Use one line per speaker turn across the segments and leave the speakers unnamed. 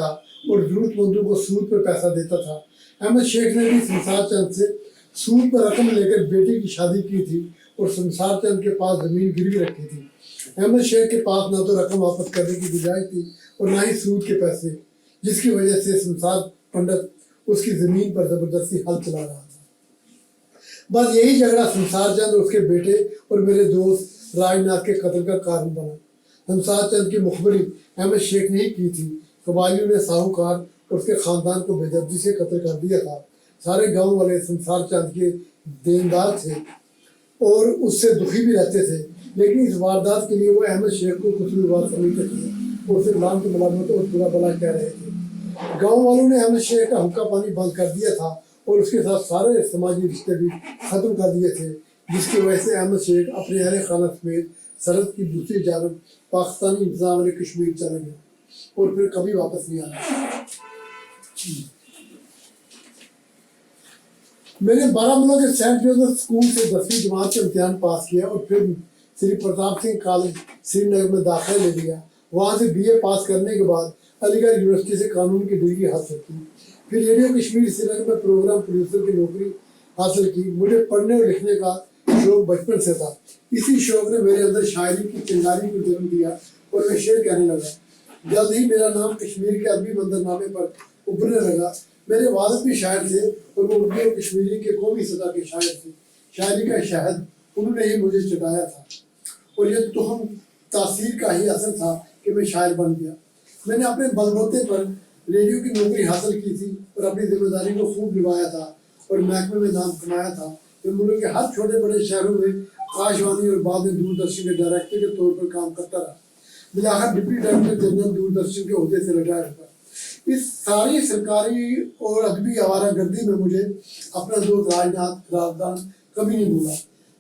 था और जरूरतमंदों को सूद पर पैसा देता था। अहमद शेख ने भी शमशाद चंद से सूद पर रकम लेकर बेटी की शादी की थी और शमशाद चंद के पास ज़मीन गिरवी रखी थी। अहमद शेख के पास ना तो रकम वापस करने की गुंजाइश थी और ना ही सूद के पैसे, जिसकी वजह से शमशाद पंडित उसकी ज़मीन पर ज़बरदस्ती हल चला रहा था। बस यही झगड़ा शमशाद चंद और उसके बेटे और मेरे दोस्त राजनाथ के कत्ल का कारण बना। शमशाद चंद की मुखबरी अहमद शेख ने ही की थी। कबायलियों ने साहूकार और उसके ख़ानदान को बेदर्दी से कत्ल कर दिया था। सारे गांव वाले शमशाद चंद के देनदार थे और उससे दुखी भी रहते थे, लेकिन इस वारदात के लिए वो अहमद शेख को कसूरवार समझते थे और उसे लान की मलामत और बुरा भला कह रहे थे। गांव वालों ने अहमद शेख का हुक्का पानी बंद कर दिया था और उसके साथ सारे समाजी रिश्ते भी ख़त्म कर दिए थे, जिसकी वजह से अहमद शेख अपने अहले खाना समेत सरहद की दूसरी जानब पाकिस्तानी इंतज़ाम वाले कश्मीर चला गया और फिर कभी वापस नहीं आया। मैंने बारामूला के सेंट जोसेफ स्कूल से 10वीं जमात का इम्तिहान पास किया और फिर श्री प्रताप सिंह कॉलेज श्रीनगर में दाखिला ले लिया। वहाँ से BA पास करने के बाद अलीगढ़ यूनिवर्सिटी से कानून की डिग्री हासिल की। फिर रेडियो कश्मीर श्रीनगर में प्रोग्राम प्रोड्यूसर की नौकरी हासिल की। मुझे पढ़ने और लिखने का शौक बचपन से था। इसी शौक ने मेरे अंदर शायरी की चिंगारी को जन्म दिया और मैं शेर कहने लगा। जल्द ही मेरा नाम कश्मीर के अदबी मंजरनामे पर उभरने लगा। मेरे वालिद भी शायर थे और वो उर्दू और कश्मीरी के कौमी सतह के शायर थे। शायरी का शहद उन्होंने ही मुझे चटाया था और ये तुहम तासीर का ही असर था कि मैं शायर बन गया। मैंने अपने बलबूते पर रेडियो की नौकरी हासिल की थी और अपनी जिम्मेदारी को खूब निभाया था और महकमे में नाम कमाया था। मैं मुल्क के हर छोटे बड़े शहरों में आकाशवाणी और बाद में दूरदर्शन के डायरेक्टर के तौर पर काम करता रहा। बिलाखिर डिप्टी डायरेक्टर जनरल दूरदर्शन के ओहदे से रिटायर हुआ। इस सारी सरकारी और अदबी आवारागर्दी में मुझे अपना दोस्त राजनाथ खिलाफदान कभी नहीं भूला।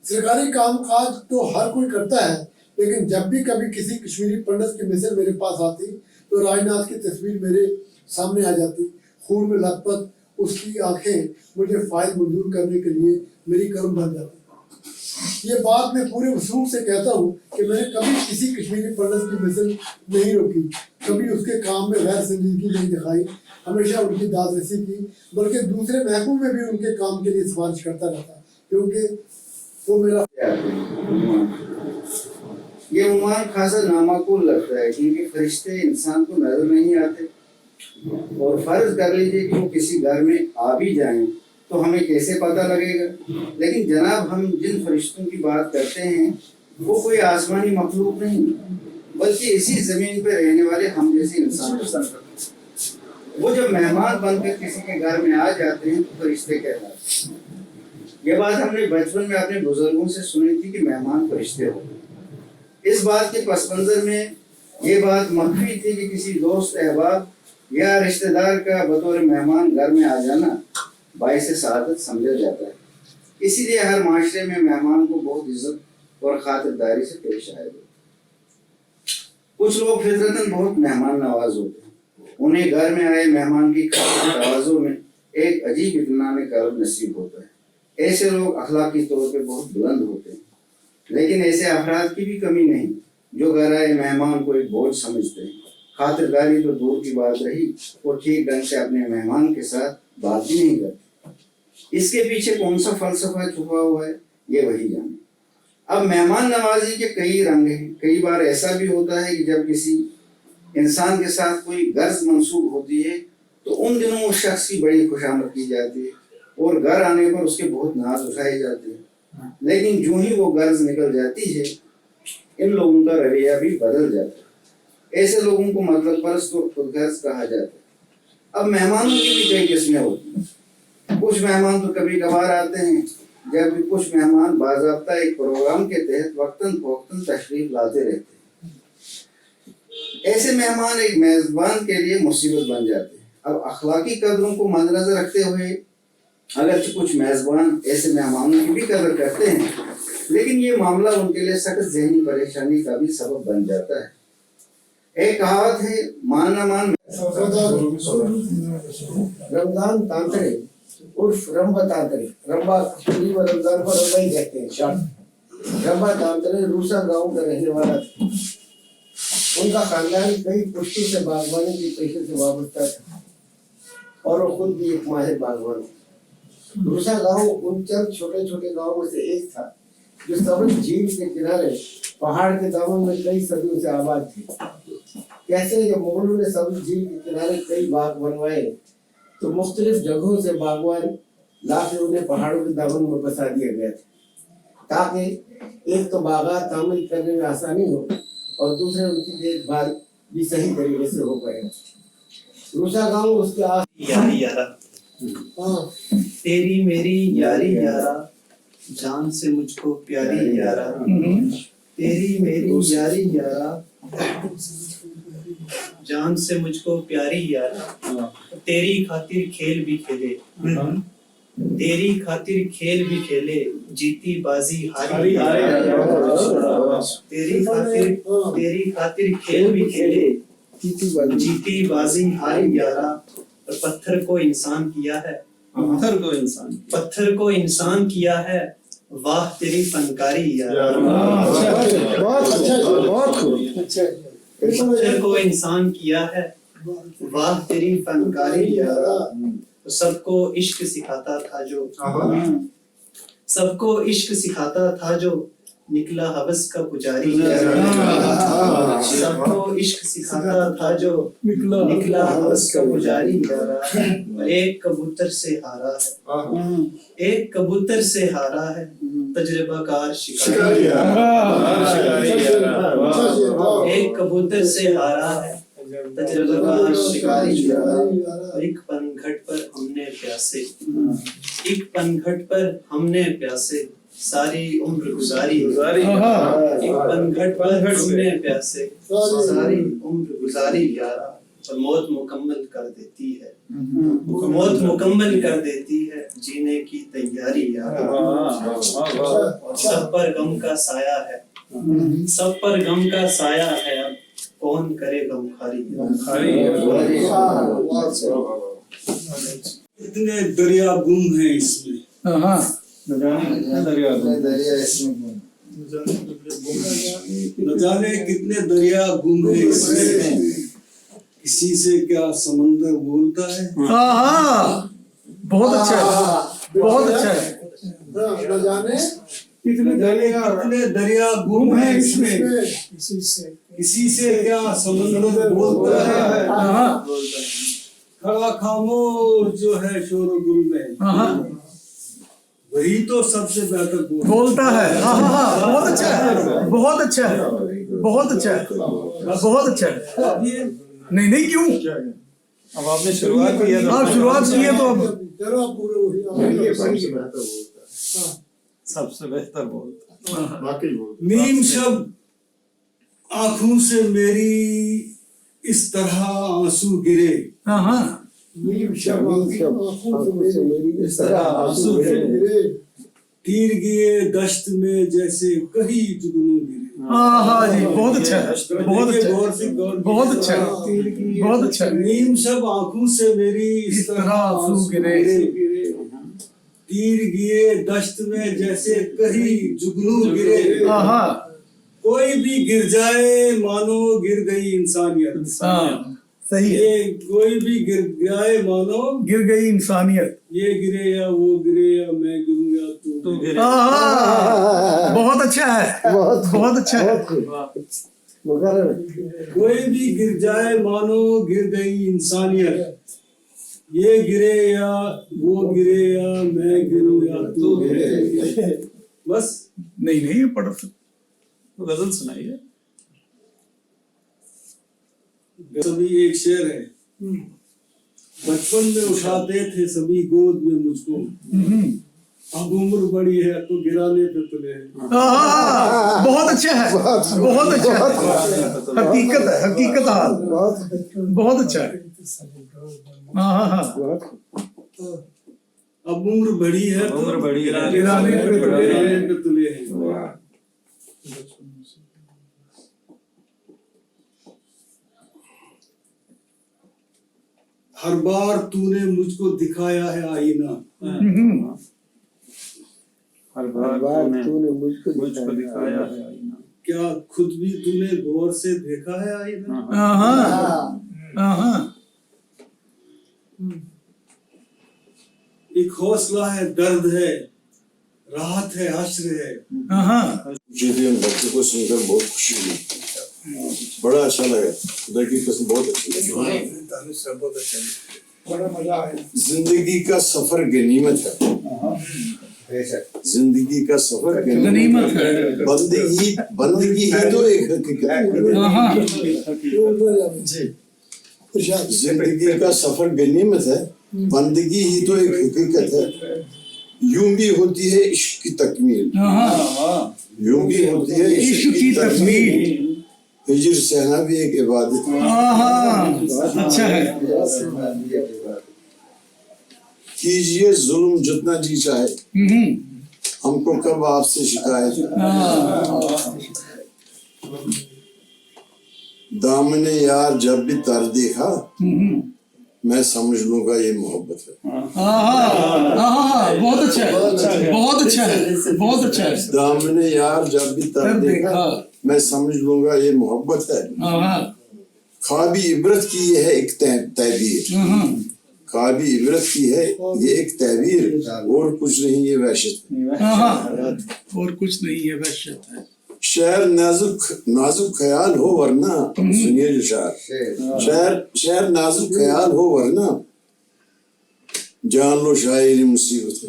सरकारी काम काज तो हर कोई करता है, लेकिन जब भी कभी किसी कश्मीरी पंडित की मिसल मेरे पास आती तो राजनाथ की तस्वीर मेरे सामने आ जाती। खून में लथपथ उसकी आंखें मुझे फाइल मंजूर करने के लिए मेरी कलम बन जाती। ये बात मैं पूरे वसूख से कहता हूँ कि मैंने कभी किसी कश्मीरी पंडित की मिसल नहीं रोकी, कभी उसके काम में गैर संजीदगी नहीं दिखाई। हमेशा उनकी दादरसी की, बल्कि दूसरे महकमों में भी उनके काम के लिए सिफारिश करता रहता, क्योंकि वो मेरा
ये उन्वान खासा नामाकूल लगता है, क्योंकि फरिश्ते इंसान को नजर नहीं आते। और फर्ज कर लीजिए कि वो किसी घर में आ भी जाएं तो हमें कैसे पता लगेगा। लेकिन जनाब, हम जिन फरिश्तों की बात करते हैं वो कोई आसमानी मखलूक नहीं, बल्कि इसी जमीन पे रहने वाले हम जैसे इंसान। वो जब मेहमान बनकर किसी के घर में आ जाते हैं तो फरिश्ते कहलाते हैं। ये बात हमने बचपन में अपने बुजुर्गों से सुनी थी कि मेहमान फरिश्ते हो। इस बात के पस मंजर में ये बात मख्फी थी कि किसी दोस्त अहबाब या रिश्तेदार का बतौर मेहमान घर में आ जाना बाइसे सआदत समझा जाता है। इसीलिए हर माशरे में मेहमान को बहुत इज्जत और खातिरदारी से पेश आया जाता है। कुछ लोग फितरतन बहुत मेहमान नवाज होते हैं। उन्हें घर में आए मेहमान की तवाज़ो में एक अजीब इत्मीनान कर्ब नसीब होता है। ऐसे लोग अखलाकी तौर पर बहुत बुलंद होते हैं, लेकिन ऐसे अफराद की भी कमी नहीं जो घर आए मेहमान को एक बोझ समझते हैं। खातिरदारी तो दूर की बात रही, वो ठीक ढंग से अपने मेहमान के साथ बात भी नहीं करते। इसके पीछे कौन सा फलसफा छुपा हुआ है, ये वही जाने। अब मेहमान नवाजी के कई रंग हैं। कई बार ऐसा भी होता है कि जब किसी इंसान के साथ कोई गर्ज मंसूब होती है तो उन दिनों उस शख्स की बड़ी खुशामद की जाती है और घर आने पर उसके बहुत नाज उठाए जाते हैं। लेकिन जो ही वो गर्ज निकल जाती है, इन लोगों का रवैया भी बदल जाता है। ऐसे लोगों को मतलब परस्त और खुदगर्ज कहा जाता है। अब मेहमानों की भी कई किस्में होती हैं। कुछ मेहमान तो कभी कभार आते हैं, जबकि कुछ मेहमान बाज़ाब्ता एक प्रोग्राम के तहत वक्तन फवक्तन तशरीफ लाते रहते हैं। ऐसे मेहमान एक मेज़बान के लिए मुसीबत बन जाते हैं। अब अखलाकी कदरों को मद्देनजर रखते हुए अगर कुछ मेज़बान ऐसे मेहमानों की भी कदर करते हैं, लेकिन ये मामला उनके लिए सख्त ज़हनी परेशानी का भी सबब बन जाता है। एक कहावत है, मान न मान।
रमजान तांत्रे उर्फ रंबा तांत्रे, रंबा करीब रमजान को रंबा ही कहते हैं। शॉर्ट रंबा तांत्रे रूसा गांव का रहने वाला था। उनका खानदान कई पुश्तों से बागवानी के पेशे से वाबस्ता था और वो खुद भी एक माहिर बागवान थे। रूसा गांव उन चंद छोटे छोटे गांवों में से एक था जो सबज झील के किनारे पहाड़ के दामन में कई सदियों से आबाद थी। कैसे जब मुगलों ने सबज झील के किनारे कई बाग बनवाए तो मुख्तलिफ जगहों से बागवान लाके उन्हें पहाड़ों के दामन में बसा दिया गया था ताकि एक तो बागात तामीर करने में आसानी हो और दूसरे उनकी देखभाल भी सही तरीके से हो पाए। रूसा गांव उसके आस
यारी यारा
हाँ
तेरी मेरी यारी यारा जान से मुझको प्यारी यारा तेरी मेरी यारी यारा जान से मुझको प्यारी यारा तेरी खातिर खेल भी खेले तेरी खातिर खेल भी खेले जीती बाजी हारी यारा तेरी खातिर खेल भी खेले जीती बाजी हारी यारा और पत्थर को इंसान किया है पत्थर को इंसान किया है वाह तेरी फनकारी यारा
बहुत अच्छा बहुत खूब
पत्थर को इंसान किया है वाह तेरी फनकारी यारा तो सबको इश्क सिखाता था जो सबको इश्क सिखाता था जो निकला हवस का पुजारी यारा सबको इश्क सिखाता था जो निकला हवस का पुजारी यारा और एक कबूतर से हारा है एक कबूतर से हारा है तजुर्बाकार शिकारी एक कबूतर से हारा है तजुर्बाकार शिकारी यारा एक पनघट पर हमने प्यासे एक पनघट पर हमने प्यासे सारी उम्र गुजारी एक पनघट पर हमने प्यासे सारी उम्र गुजारी यारा और मौत मुकम्मल कर देती है मौत मुकम्मल कर देती है जीने की तैयारी यारा सब पर गम का साया है सब पर गम का साया है अब कौन करे गमखारी
इतने दरिया गुम है इसमें
दरिया इसमें
न जाने कितने दरिया गुम है इसमें किसी से क्या समंदर बोलता है
बहुत अच्छा है बहुत अच्छा है
न जाने
कितने दरिया गुम है इसमें किसी से क्या समंदर बोलता है खड़ा खामोश जो है शोर गुल में वही तो सबसे बेहतर
बोलता है बहुत अच्छा है बहुत अच्छा है बहुत अच्छा है बहुत अच्छा है
अब ये
नहीं नहीं क्यों
अब आपने शुरुआत की है तो
आप शुरुआत की है तो अब
चलो आप पूरे
सबसे बेहतर बोलता
नीम शब्द आंखों से मेरी इस तरह आंसू गिरे
इस तरह आंसू
तीर गिरे दश्त में जैसे कहीं जुगनू गिरे
हाँ जी बहुत अच्छा है बहुत अच्छा
गौर से गौर
बहुत अच्छा है बहुत अच्छा है
नीम शब्द आंखों से मेरी
इस तरह आंसू गिरे
तीर गिरे दश्त में जैसे कहीं जुगनू गिरे कोई भी गिर जाए मानो गिर गई इंसानियत
सही है
ये कोई भी गिर जाए मानो
गिर गई इंसानियत
ये गिरे या वो गिरे या मैं गिरूं या तू गिरे
बहुत अच्छा है बहुत अच्छा है
कोई भी गिर जाए मानो गिर गई इंसानियत ये गिरे या वो गिरे या मैं गिरूं या तू गिरे बस
नहीं पढ़
तो गजल सुनाइए
सभी एक शेर है बचपन में उठाते थे सभी गोद में मुझको अब उम्र बड़ी है तो गिराने पे तुले हैं
बहुत अच्छा है बहुत अच्छा है हकीकत हाल बहुत अच्छा है
अब उम्र बड़ी है तो
उम्र बड़ी है
गिराने पे तुले हैं हर बार तूने मुझको दिखाया है आईना
हर बार तूने मुझको दिखाया है
क्या खुद भी तूने गौर से देखा है आईना? एक हौसला है, दर्द है, राहत है, हश्र है।
मुझे भी उन बच्चों को सुनकर बहुत खुशी हुई, बड़ा अच्छा लगा, खुदा की कसम बहुत अच्छी लगी।
बड़ा मजा आया।
जिंदगी का सफर गनीमत है, जिंदगी का सफर
गनीमत है।
बंदगी ही तो एक हकीकत है। जिंदगी का सफर गनीमत है, बंदगी ही तो एक हकीकत है। यूं भी होती है इश्क की तकमील, यूं भी होती है
इश्क की तकमील।
हिजर सहना भी एक इबादत है।
अच्छा है।
कीजिए जुल्म जितना जी चाहे, हमको कब आपसे शिकायत। दामने यार जब भी तर देखा, मैं समझ लूंगा ये मोहब्बत है।
बहुत अच्छा है, बहुत अच्छा है, बहुत अच्छा है।
दामने यार जब भी तर देखा, मैं समझ लूंगा ये मोहब्बत है। ख्वाबी इबरत की ये है एक तहबीर, ख्वाबी इबरत की है ये एक तहबीर, और कुछ नहीं ये वहशत है।
और कुछ नहीं है, वहशत है।
शहर नाजुक नाजुक ख्याल हो वरना, सुनिए जो शहर नाजुक ख्याल हो वरना, जान लो शायरी मुसीबत है।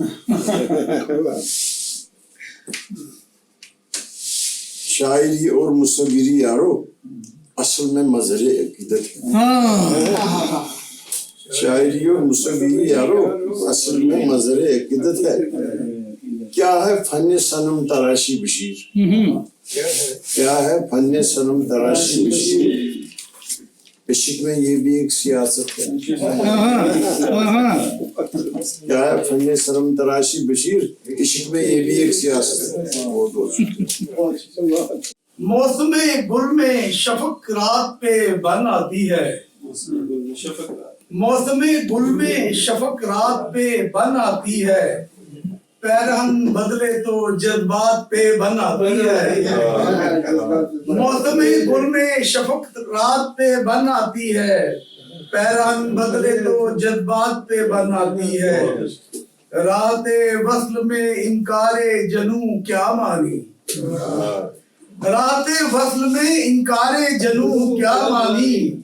शायरी और मुसव्विरी यारो असल में मजहर अकीदत है। शायरी और मुसव्विरी यारो असल में मजहर अकीदत है। क्या है फन सनम तराशी बशीर, क्या है फन सनम तराशी बशीर, इश्क में ये भी एक सियासत है। क्या है फन सनम तराशी बशीर, इश्क में ये भी एक सियासत है।
मौसमे गुल में शफक रात पे बन आती है, मौसमे गुल में शफक रात पे बन आती है, पैरहन बदले तो जज्बात पे बन आती है। मौसमे गुल में शफक रात पे बन आती है, पैरहन बदले तो जज्बात पे बन आती है। राते वस्ल में इनकारे जनू क्या मानी, राते वस्ल में इनकारे जनू क्या मानी,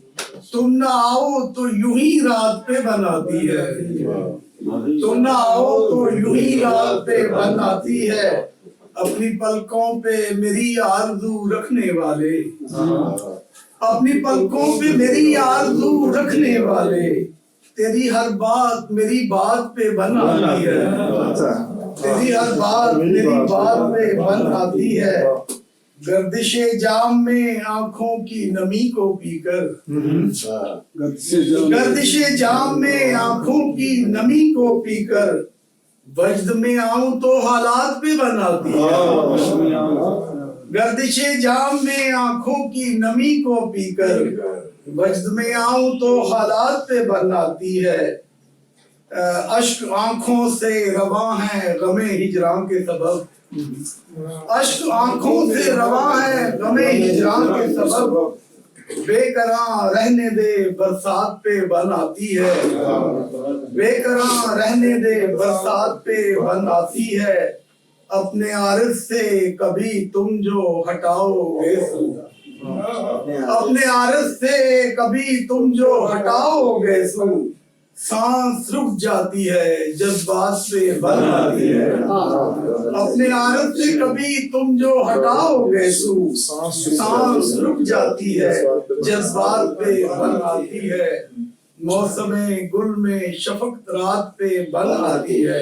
तुम ना आओ तो यूं ही रात पे बन आती है, तुम ना आओ तो यूं ही रात पे बन आती है। अपनी पलकों पे मेरी आरज़ू रखने वाले, अपनी पलकों पे मेरी आरज़ू रखने वाले, तेरी हर बात मेरी बात पे बन आती है, तेरी हर बात मेरी बात पे बन आती है। गर्दिशे जाम में आंखों की नमी को पीकर, गर्दिशे जाम में आंखों की नमी को पीकर, वजद में आऊं तो हालात पे बन आती है। गर्दिशे जाम में आंखों की नमी को पीकर, वजद में आऊं तो हालात पे बन आती है। अश्क आंखों से रवां है गमे हिजरां के सबब, अश्क आंखों से रवां है गमे हिजरां के सबब, बेकरां रहने दे बरसात पे बन आती है, बेकरां रहने दे बरसात पे बन आती है। अपने आरिफ से कभी तुम जो हटाओगे, अपने आरिफ से कभी तुम जो हटाओगे, सांस रुक जाती है जज्बात पे बन आती है। अपने आदत से कभी तुम जो हटाओगे सांस रुक जाती है जज्बात पे बन आती है। मौसमे गुल में शफक रात पे बन आती है,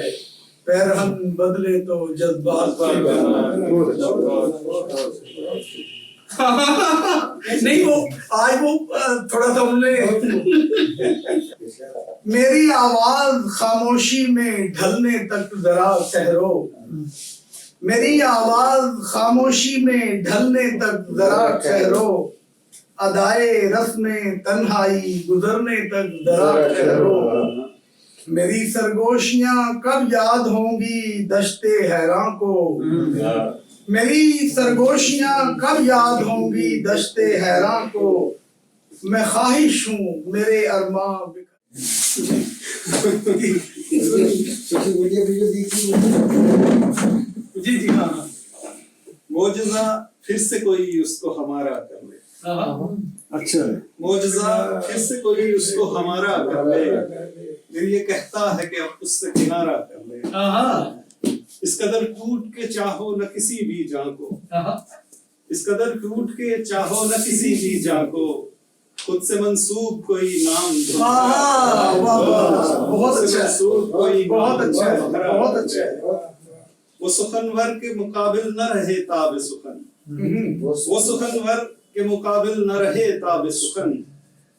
पैरहन बदले तो जज्बात पे बन आती है। नहीं वो आज वो थोड़ा सा हमने मेरी आवाज खामोशी में ढलने तक जरा ठहरो, मेरी आवाज खामोशी में ढलने तक जरा ठहरो, अदाए रस्म तन्हाई गुजरने तक जरा ठहरो। मेरी सरगोशियां कब याद होंगी दश्ते हैरां को, मेरी सरगोशियां कब याद होंगी दश्ते हैरां को, मैं ख्वाहिश हूँ मेरे अरमां
सोशल मीडिया पे जो देखी
जी जी हाँ हाँ
मौजज़ा फिर से कोई उसको हमारा कर ले,
अच्छा है।
मौजज़ा फिर से कोई उसको हमारा कर ले, फिर ये कहता है कि अब उससे किनारा कर ले। इस कदर टूट के चाहो न किसी भी जां को, इस कदर टूट के चाहो न किसी भी जां को, खुद से मंसूब कोई नाम
वाह वाह वाह बहुत
खुद से
अच्छा है,
मंसूब कोई
बहुत
नाम
अच्छा है,
तुम्हारा।
बहुत अच्छा है।
वो सुखनवर के मुकाबिल न रहे ताब सुखन, वो सुखनवर के मुकाबिल न रहे ताब सुखन,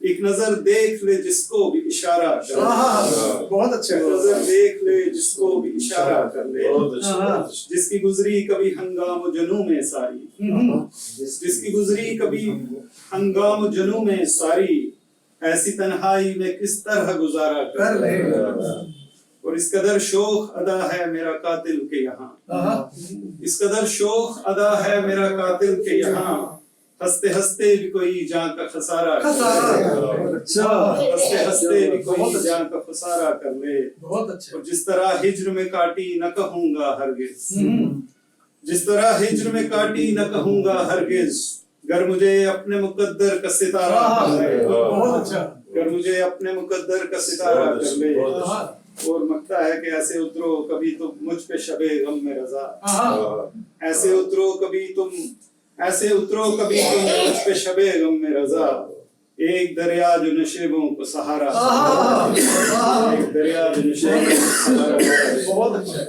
एक नजर देख ले जिसको भी इशारा कर ले,
बहुत अच्छा
एक
है।
नजर देख ले जिसको भी इशारा कर ले, जिसकी गुजरी कभी हंगाम जनू में सारी, जिसकी गुजरी कभी हंगाम जनू में सारी, ऐसी तन्हाई में किस तरह गुजारा कर ले। और इस कदर शोख अदा है मेरा कातिल के यहाँ, इस कदर शोख अदा है मेरा कातिल के यहाँ, हंसते हंसते भी कोई जान का खसारा कर ले, हंसते हंसते भी कोई जान का खसारा कर ले।
बहुत अच्छा
और जिस तरह हिज्र में काटी न कहूंगा हरगिज, जिस तरह हिज्र में काटी न कहूंगा हरगिज, गर मुझे अपने मुकद्दर का सितारा कर ले,
बहुत अच्छा
गर मुझे अपने मुकद्दर का सितारा कर ले। और मकता है कि ऐसे उतरो कभी तुम मुझ पे शबे गम में रजा, ऐसे उतरो कभी तुम, ऐसे उतरो कभी तुम मुझ पे शबे गम में रजा, एक दरिया जो नशेबों को सहारा, एक दरिया जो नशेबों को सहारा।
बहुत अच्छा है,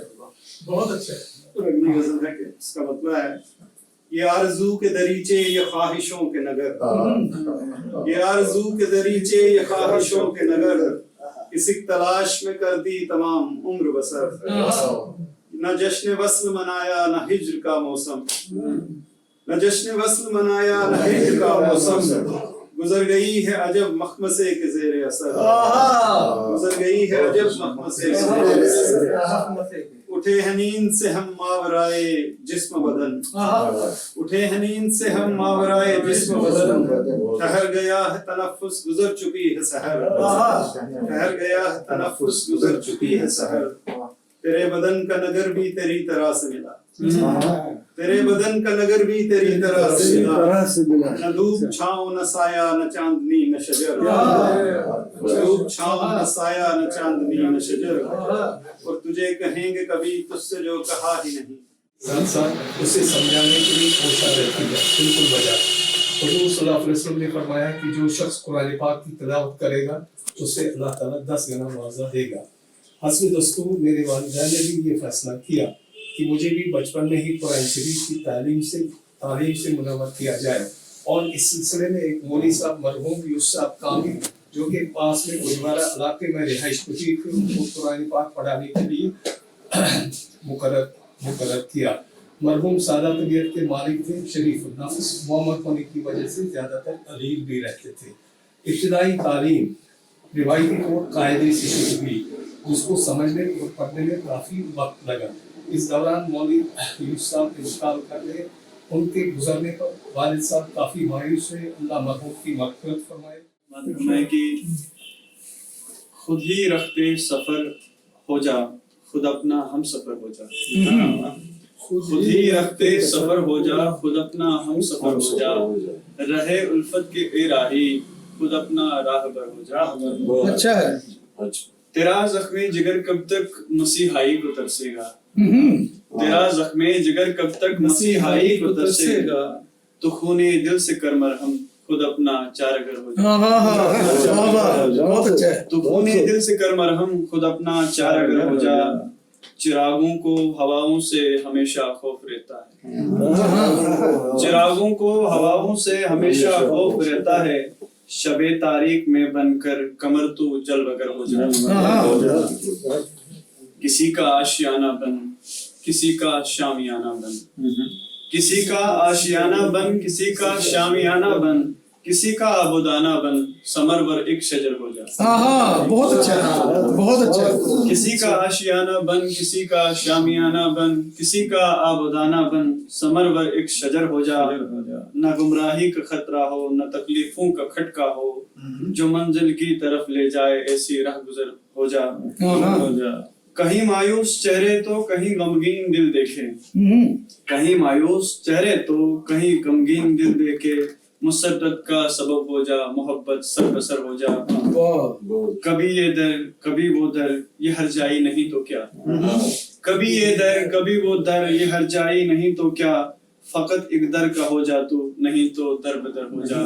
बहुत अच्छा है।
और अगली गजल है कि इसका मतलब है ये आरज़ू के दरीचे ये ख्वाहिशों के नगर, ये आरज़ू के दरीचे ये ख्वाहिशों के नगर, किसी तलाश में कर दी तमाम उम्र बसर, न जश्न वस्ल मनाया न हिज्र का मौसम, न जश्न वस्ल मनाया न हिज्र का मौसम, गुजर गई है अजब मखमसे के ज़ेरे असर, गुजर गई है अजब मखमसे के ज़ेरे असर। उठे हैं नींद से हम मावराए जिस्म बदन, उठे हैं नींद से हम मावराए जिस्म बदन, ठहर गया है तनफ्फुस गुजर चुकी है सहर, ठहर गया है तनफ्फुस गुजर चुकी है सहर, तेरे बदन का नगर भी तेरी तरह से मिला, तेरे बदन का नगर भी तेरी तरह से मिला, न धूप छाँव न साया न चांदनी न शजर, न धूप छाँव न साया न चांदनी न शजर, और तुझे कहेंगे कभी तुझसे जो कहा ही नहीं।
उसे समझाने के लिए कोशिश रहती है, बिल्कुल वजह। हुजूर सल्लल्लाहु अलैहि वसल्लम ने फरमाया कि जो शख्स कुरान पाक की तिलावत करेगा उसे अल्लाह ताला 10 गुना मुआवजा देगा। हस्ब दस्तूर मेरे वालिदैन ने भी ये फैसला किया कि मुझे भी बचपन में ही कुरान शरीफ की तालीम से मुनव्वर किया जाए, और इस सिलसिले में एक मौलवी साहब मरहूम यूसुफ साहब कामिल जो कि पास में गुरुद्वारा इलाके में रिहाइश पजीर थे, उनको कुरान पाक पढ़ाने के लिए मुकर्रर किया। मरहूम सादा तबीयत के मालिक थे, शरीफ नफ्स मोहम्मद होने की वजह से ज़्यादातर अलील भी रहते थे। इब्तिदाई तालीम रिवायती तौर कायदे से शुरू हुई, जिसको समझने और पढ़ने में काफ़ी वक्त लगा। इस दौरान मौलवी यूसुफ साहब इंतकाल कर गए। उनके गुजरने पर वालिद साहब काफ़ी मायूस हुए। अल्लाह मरहूम की मग़फ़िरत फरमाए।
कि खुद ही रखते सफर हो जा, खुद अपना हम सफर हो जा, खुद ही रखते सफर हो जा, खुद अपना हम सफर हो जा, रहे उल्फत के ए राही, खुद अपना राहबर हो जा।
अच्छा है।
तेरा ज़ख्मे जिगर कब तक मसीहाई को तरसेगा, तेरा ज़ख्मे जिगर कब तक मसीहाई को तरसेगा, तो खूने दिल से कर मरहम, खुद अपना चारागर हो जा।
बहुत अच्छा है।
तो खूने दिल से कर मरहम, खुद अपना चारागर हो जा, चिरागों को हवाओं से हमेशा खौफ रहता है, चिरागों को हवाओं से हमेशा खौफ रहता है, शबे तारीख में बनकर कमर तो जल बगर हो जा। किसी का आशियाना बन, किसी का शामियाना बन, किसी का आशियाना बन, किसी का शामियाना बन, किसी का आबुदाना बन समरवर एक शजर हो जा।
हाँ, बहुत अच्छा है, बहुत अच्छा है।
किसी का आशियाना बन, किसी का शामियाना बन, किसी का आबुदाना बन समरवर एक शजर हो जा। न गुमराही का खतरा हो, न तकलीफों का खटका हो, जो मंजिल की तरफ ले जाए ऐसी राह गुजर हो जा। कहीं मायूस चेहरे तो कहीं गमगीन दिल देखे, कहीं मायूस चेहरे तो कहीं गमगीन दिल देखे, मुसद्दत का सबब हो जा, मोहब्बत सर बसर हो जा। कभी ये दर कभी वो दर, ये हर जाई नहीं तो क्या, कभी ये दर कभी वो दर, ये हर जाई नहीं तो क्या, फकत एक दर का हो जा तू, नहीं तो दर बदर हो जा।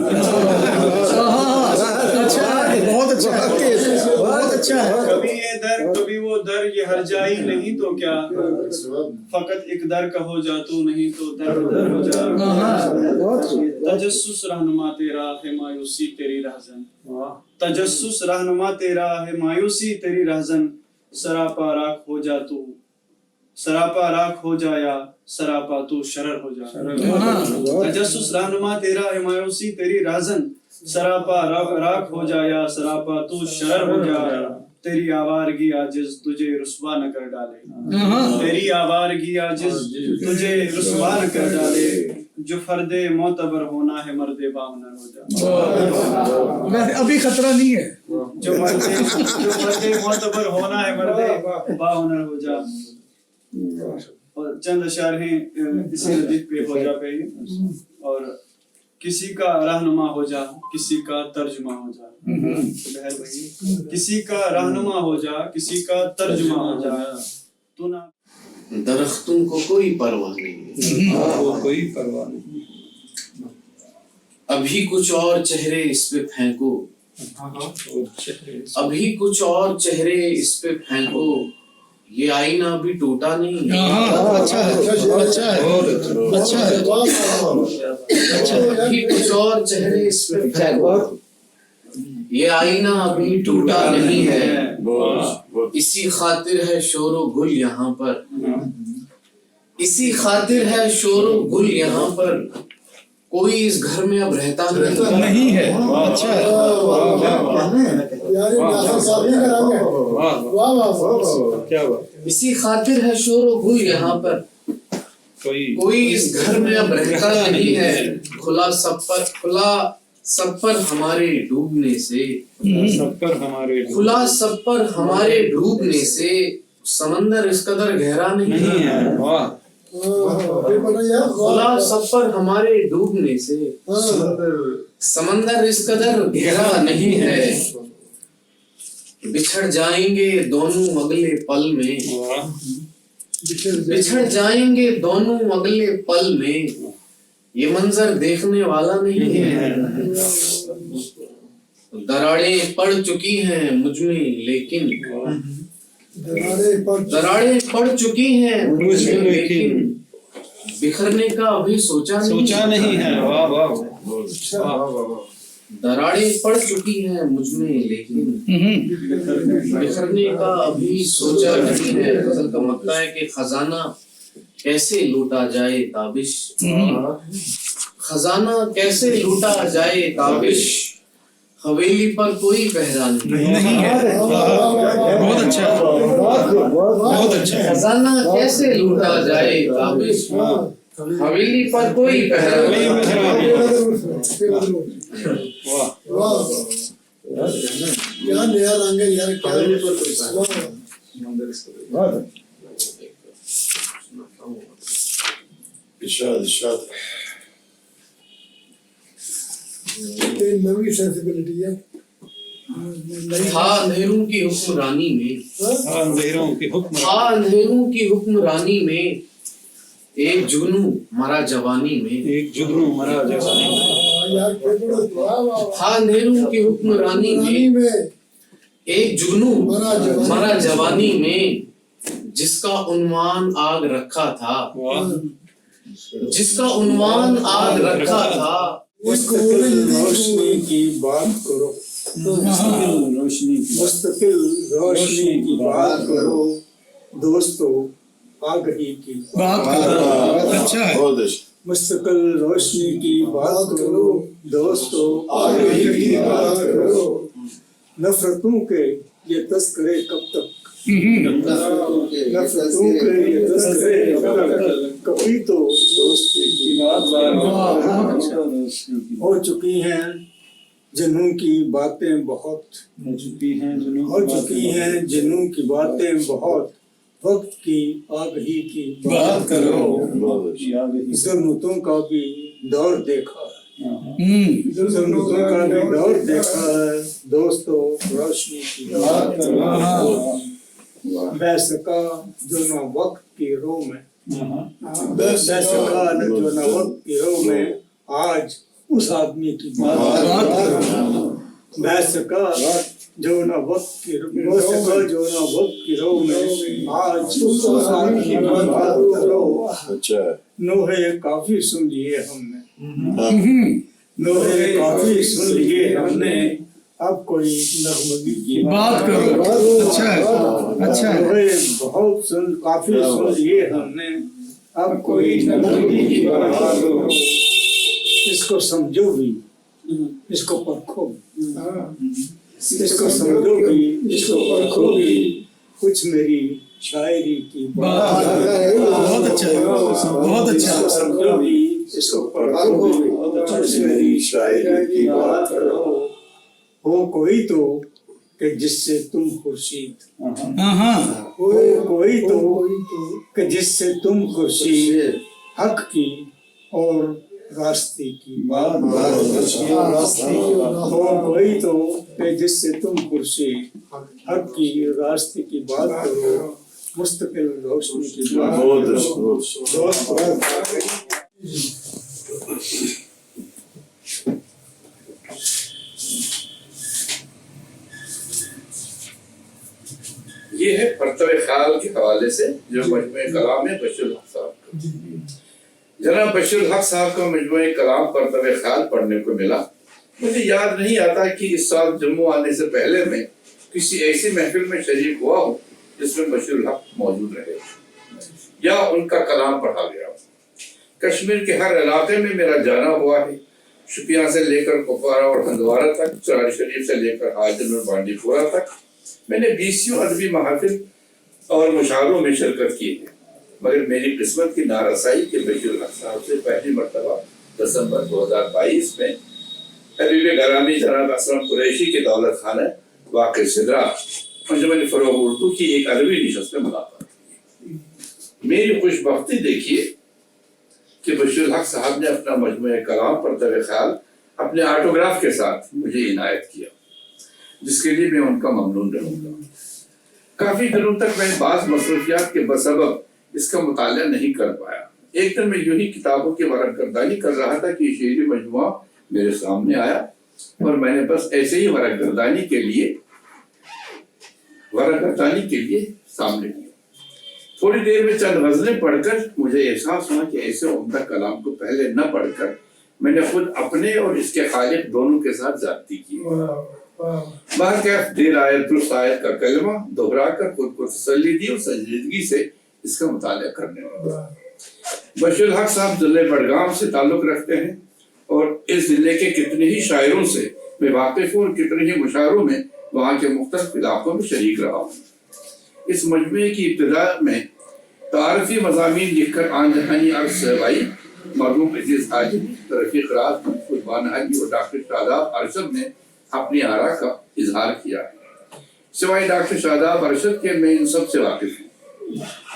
अच्छा है, बहुत अच्छा है, बहुत अच्छा है।
कभी ये दर कभी वो दर, ये हर जाई नहीं तो क्या, फकत एक दर का हो जा तू, नहीं तो दर बदर हो जा। तजस्सुस रहनुमा तेरा है मायूसी तेरी रहजन, तजस्सुस रहनुमा तेरा है मायूसी तेरी रहजन, सरापा राख हो जा तू, सरापा राख हो जाया, सरापा तू शरर हो जा। तजस्सुस रहनुमा तेरा है मायूसी तेरी रहजन, सरापा राख हो जाया, सरापा तू शरर हो जा। तेरी आवारगी आजिज तुझे रुस्वा न कर डाले, तेरी आवारगी आजिज तुझे रुस्वा न कर डाले, जो फर्दे मोतबर होना है मर्दे बाहुनर हो जा।
वैसे अभी खतरा नहीं है।
जो मर्दे मोतबर होना है मर्दे बाहुनर हो जा। और चंद अशार हैं इसी नदीद पे हो जा पे, और किसी का रहनुमा हो जा, किसी का तर्जुमा हो जा। बहर वही, किसी का रहनुमा हो जा, किसी का तर्जुमा हो जा। तू ना
दरख्तों को कोई परवाह नहीं है,
कोई परवाह नहीं।
अभी कुछ और चेहरे इस पे फेंको, अभी कुछ और चेहरे इस पे फेंको, ये आईना अभी टूटा नहीं है।
अच्छा है, अच्छा है, अच्छा है।
अभी कुछ और चेहरे इस पे फेंको, ये आईना अभी टूटा नहीं है। इसी खातिर है शोरो गुल यहाँ पर, इसी खातिर है शोरो गुल यहाँ पर, कोई इस घर में अब रहता
नहीं है। अच्छा है।
इसी खातिर है शोरो गुल यहाँ पर, कोई इस घर में अब रहता नहीं है। खुला सब पर हमारे डूबने से, खुला सब पर हमारे डूबने से, समंदर इस कदर गहरा नहीं है। खुला सब पर हमारे डूबने से, समंदर इस कदर गहरा नहीं है। बिछड़ जाएंगे दोनों अगले पल में, बिछड़ जाएंगे दोनों अगले पल में, ये मंजर देखने वाला नहीं है। दरारें पड़ चुकी हैं मुझ में लेकिन, दरारें पड़ चुकी हैं मुझ में लेकिन, बिखरने का अभी सोचा नहीं है। दरारें पड़ चुकी हैं मुझ में लेकिन, बिखरने का अभी सोचा नहीं है। गजल का मक्ता है कि खजाना कैसे लूटा जाए ताबिश, खजाना कैसे लूटा जाए ताबिश, हवेली पर कोई पहरा नहीं है।
बहुत अच्छा, बहुत अच्छा।
खजाना कैसे लूटा जाए ताबिश, हवेली पर कोई पहरा नहीं।
क्या नया रंग है यार, क्या
इरशाद
नवी सेंसिबिलिटी है।
था अंधेरों की हुक्मरानी में,
हाँ, अंधेरों की हुक्म,
था अंधेरों की हुक्मरानी में, एक जुगनू मरा जवानी में,
एक जुगनू मरा जवानी में।
था अंधेरों की हुक्मरानी में, एक जुगनू मरा जवानी में, जिसका उन्वान आग रखा था, जिसका उन्वान आग रखा था।
रोशनी
की बात करो,
मुस्तकिल रोशनी की बात करो, दोस्तों आगही की
बात करो। अच्छा है,
बहुत अच्छा।
मुस्तकिल रोशनी की बात करो दोस्तों,
आगे की बात करो।
नफरतों के ये तस्करे कब तक,
नफरतों के
नफरतों के ये तस्करे कब तक, कभी तो दोस्ती की बात हो चुकी हैं जुनून की बातें बहुत,
हो चुकी हैं
हो चुकी हैं जुनून की बातें बहुत, वक्त की आ गई की बात करो, ज़रूरतों का भी दौर देखा है, ज़रूरतों का भी दौर देखा है दोस्तों, रोशनी की बात करो, बैसका जो ना वक्त की रो में, बैसका जो ना वक्त की रो में, आज उस आदमी की बात करो, बैसका जो ना वक्त की बैसका जो ना वक्त की रो में, आज उस आदमी की बात करो।
अच्छा
नोहे काफी सुन लिए हमने, नोहे काफी सुन लिए हमने, अब कोई नगमगी की बात करो। अच्छा अच्छा, नोहे बहुत सुन काफी सुन लिए हमने, अब कोई नगमगी की बात करो। इसको समझो भी, इसको परखो, इसको समझो भी, इसको परखो भी, कुछ मेरी शायरी की बात है। बहुत अच्छा, बहुत अच्छा। इसको समझो भी, इसको परखो भी, कुछ मेरी शायरी की बात करो। हो कोई तो कि जिससे तुम खुर्शीद, हो कोई तो कि जिससे तुम खुर्शीद, हक की और रास्ते की बात हो, कोई तो कि जिससे तुम खुर्शीद, हक की रास्ते की बात करो, मुस्तकिल रोशनी की बात करो।
ये है परतवे ख्याल के हवाले से जो मजमूए कलाम है बशीरुल हक साहब का। जनाब बशीरुल हक साहब का मजमूए कलाम परतवे ख्याल पढ़ने को मिला। मुझे याद नहीं आता कि इस साल जम्मू आने से पहले मैं किसी ऐसी महफिल में शरीक हुआ हूँ जिसमें बशीरुल हक मौजूद रहे या उनका कलाम पढ़ा गया हो। कश्मीर के हर इलाके में मेरा जाना हुआ है, शुपियां से लेकर कुपवारा और हंदवारा तक, चरार शरीफ से लेकर हाजिर और बांडीपुरा तक मैंने 20 अदबी महफिल और मुशावरों में शिरकत की है। मगर मेरी किस्मत की नारसाई के बशीरुल हक साहब से पहली मरतबा दिसंबर 2022 में हबीब घरानी जनाब असलम कुरैशी के दौलत खाना वाक़ सिदरा अंजुमन फ़रोग़ उर्दू की एक अदबी नशस्त में मुलाकात हुई। मेरी खुशबख्ती देखिए कि बशीरुल हक साहब ने अपना मजमूए कलाम परतवे ख्याल अपने ऑटोग्राफ के साथ मुझे इनायत किया, जिसके लिए मैं उनका ममनून रहूंगा। काफी दिनों तक मैं बाज़ मसरूफियात के बसबब इसका मुताला नहीं कर पाया। एक दिन मैं यूं ही किताबों की वरक़गर्दानी कर रहा था कि शेरी मजमुआ मेरे सामने आया और मैंने बस ऐसे ही वरक़गर्दानी के लिए सामने किया। थोड़ी देर में चंद गज़लें पढ़कर मुझे एहसास हुआ कि ऐसे उम्दा कलाम को पहले न पढ़कर मैंने खुद अपने और इसके खालिक दोनों के साथ ज़्यादती की। बाहर कैफ देर आयत दुरुस्त आयत का कलमा दोहरा कर खुद को तसल्ली दी और संजीदगी से इसका मुताला करने लगा। बशीरुल हक साहब ज़िले बडगाम से ताल्लुक़ रखते हैं और इस ज़िले के कितने ही शायरों से मैं वाकिफ़ हूँ और कितने ही मुशायरों में वहाँ के मुख्तलिफ इलाकों में शरीक रहा हूँ। इस मजमूए की इब्तिदा में तारीफ़ी मज़ामीन लिखकर आन जहानी अर्ज़ सहबाई, मरहूम अज़ीज़ हाजिरी, रफ़ीक़ राज, कुर्बान हाजी और डॉक्टर शादाब अरशद ने अपनी आरा का इजहार किया है। सिवाय डॉक्टर शादाब अरशद के मैं इन सब से वाकिफ़ हूँ।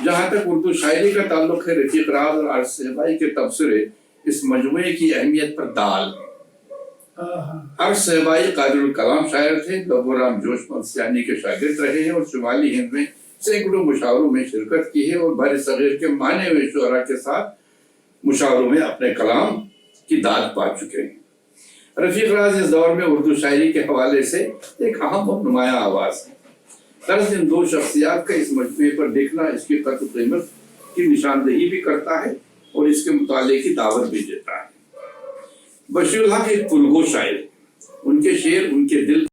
जहाँ तक उर्दू शायरी का ताल्लुक़ है, रफ़ीक़ राज और अर्ज़ सहबाई के तबसरे इस मजमूए की अहमियत पर दाल है। अर्ज़ सहबाई कादिरुल कलाम शायर थे, लबोराम जोश मनसियानी के शागिर्द रहे हैं और शुमाली हिंद में सैकड़ों मुशावरों में शिरकत की है और बर सगीर के माने हुए शुअरा के साथ मुशावरों में अपने कलाम की दाद पा चुके हैं। रफ़ीक़ राज इस दौर में उर्दू शायरी के हवाले से एक अहम और नुमाया आवाज़ है। दरअसल इन दो शख्सियात का इस मजमूए पर दिखना इसकी कद्र कीमत की निशानदेही भी करता है और इसके मुताले की दावत भी देता है। बशीरुल हक एक पुरगो शायर, उनके शेर उनके दिल